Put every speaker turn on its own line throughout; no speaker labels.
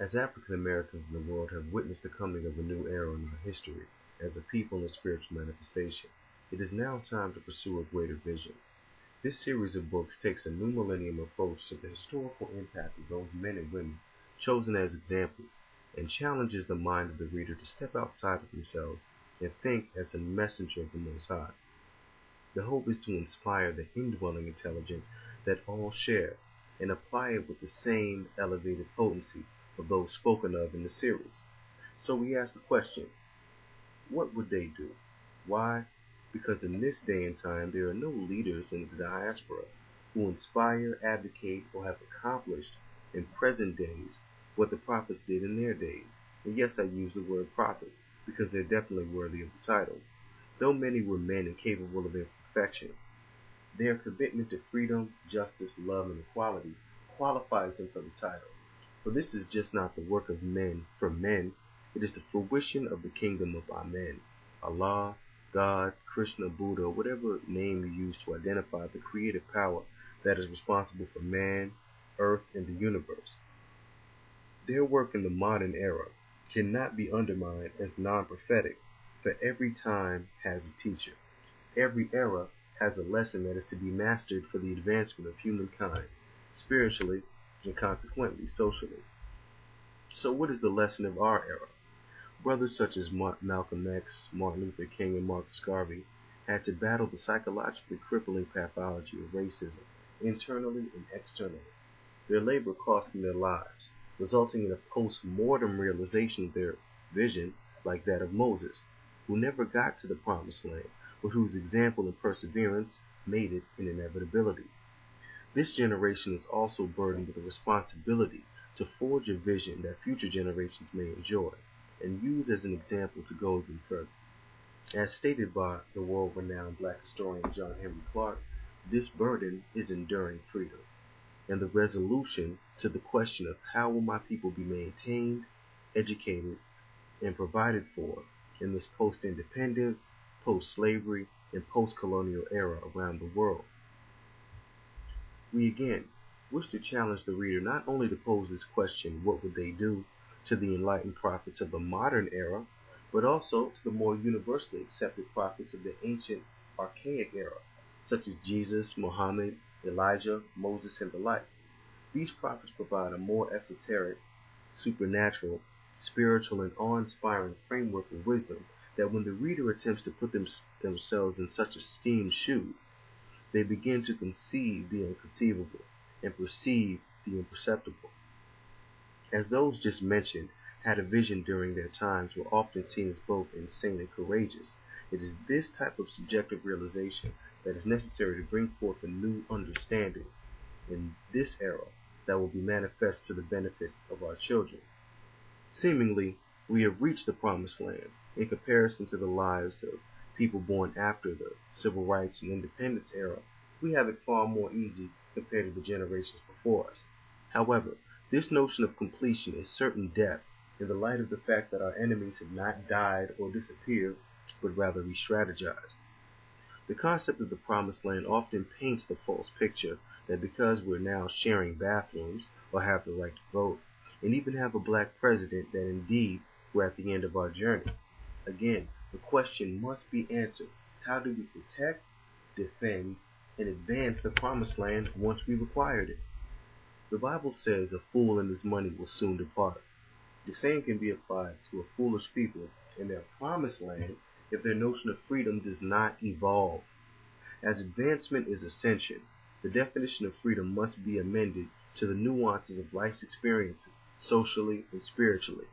As African Americans in the world have witnessed the coming of a new era in our history as a people and spiritual manifestation, it is now time to pursue a greater vision. This series of books takes a new millennium approach to the historical impact of those men and women chosen as examples and challenges the mind of the reader to step outside of themselves and think as a messenger of the Most High. The hope is to inspire the indwelling intelligence that all share and apply it with the same elevated potency of those spoken of in the series. So we ask the question, what would they do? Why? Because in this day and time there are no leaders in the diaspora who inspire, advocate, or have accomplished in present days what the prophets did in their days. And yes, I use the word prophets because they're definitely worthy of the title. Though many were men and capable of imperfection, their commitment to freedom, justice, love, and equality qualifies them for the title. For this is just not the work of men for men, it is the fruition of the kingdom of Amen. Allah, God, Krishna, Buddha, whatever name you use to identify the creative power that is responsible for man, earth, and the universe. Their work in the modern era cannot be undermined as non-prophetic, for every time has a teacher. Every era has a lesson that is to be mastered for the advancement of humankind, spiritually and consequently socially. So what is the lesson of our era? Brothers such as Malcolm X, Martin Luther King, and Marcus Garvey had to battle the psychologically crippling pathology of racism, internally and externally. Their labor cost them their lives, resulting in a post-mortem realization of their vision like that of Moses, who never got to the promised land, but whose example and perseverance made it an inevitability. This generation is also burdened with a responsibility to forge a vision that future generations may enjoy, and use as an example to go even further. As stated by the world-renowned black historian John Henry Clark, this burden is enduring freedom, and the resolution to the question of how will my people be maintained, educated, and provided for in this post-independence, post-slavery, and post-colonial era around the world. We again wish to challenge the reader not only to pose this question, what would they do, to the enlightened prophets of the modern era, but also to the more universally accepted prophets of the ancient archaic era, such as Jesus, Muhammad, Elijah, Moses, and the like. These prophets provide a more esoteric, supernatural, spiritual, and awe-inspiring framework of wisdom that when the reader attempts to put themselves in such esteemed shoes, they begin to conceive the inconceivable and perceive the imperceptible. As those just mentioned had a vision during their times were often seen as both insane and courageous, it is this type of subjective realization that is necessary to bring forth a new understanding in this era that will be manifest to the benefit of our children. Seemingly, we have reached the promised land in comparison to the lives of people born after the civil rights and independence era. We have it far more easy compared to the generations before us. However, this notion of completion is certain death in the light of the fact that our enemies have not died or disappeared, but rather re-strategized. The concept of the promised land often paints the false picture that because we're now sharing bathrooms or have the right to vote, and even have a black president, that indeed we're at the end of our journey. Again, the question must be answered. How do we protect, defend, and advance the promised land once we've acquired it? The Bible says a fool and his money will soon depart. The same can be applied to a foolish people in their promised land if their notion of freedom does not evolve. As advancement is ascension, the definition of freedom must be amended to the nuances of life's experiences, socially and spiritually.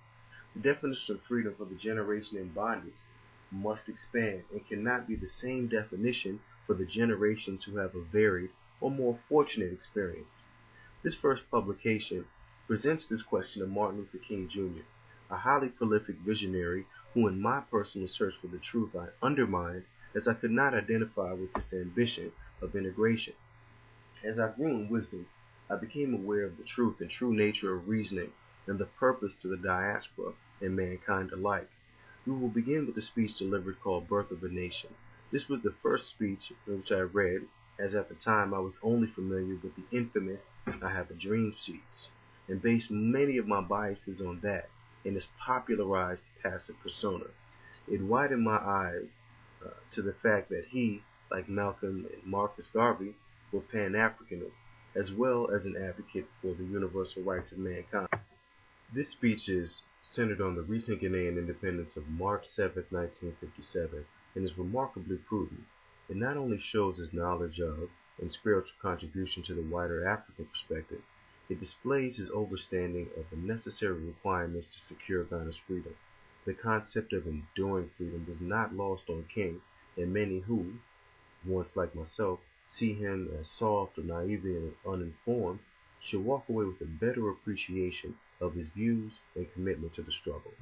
The definition of freedom for the generation in bondage must expand and cannot be the same definition for the generations who have a varied or more fortunate experience. This first publication presents this question of Martin Luther King Jr., a highly prolific visionary who in my personal search for the truth I undermined as I could not identify with this ambition of integration. As I grew in wisdom, I became aware of the truth and true nature of reasoning and the purpose to the diaspora and mankind alike. We will begin with a speech delivered called Birth of a Nation. This was the first speech which I read, as at the time I was only familiar with the infamous I Have a Dream sheets. and base many of my biases on that and its popularized passive persona. It widened my eyes to the fact that he, like Malcolm and Marcus Garvey, were Pan-Africanists, as well as an advocate for the universal rights of mankind. This speech is centered on the recent Ghanaian independence of March 7, 1957, and is remarkably prudent. It not only shows his knowledge of and spiritual contribution to the wider African perspective, it displays his understanding of the necessary requirements to secure Ghana's freedom. The concept of enduring freedom was not lost on King, and many who, once like myself, see him as soft or naive and uninformed, should walk away with a better appreciation of his views and commitment to the struggle.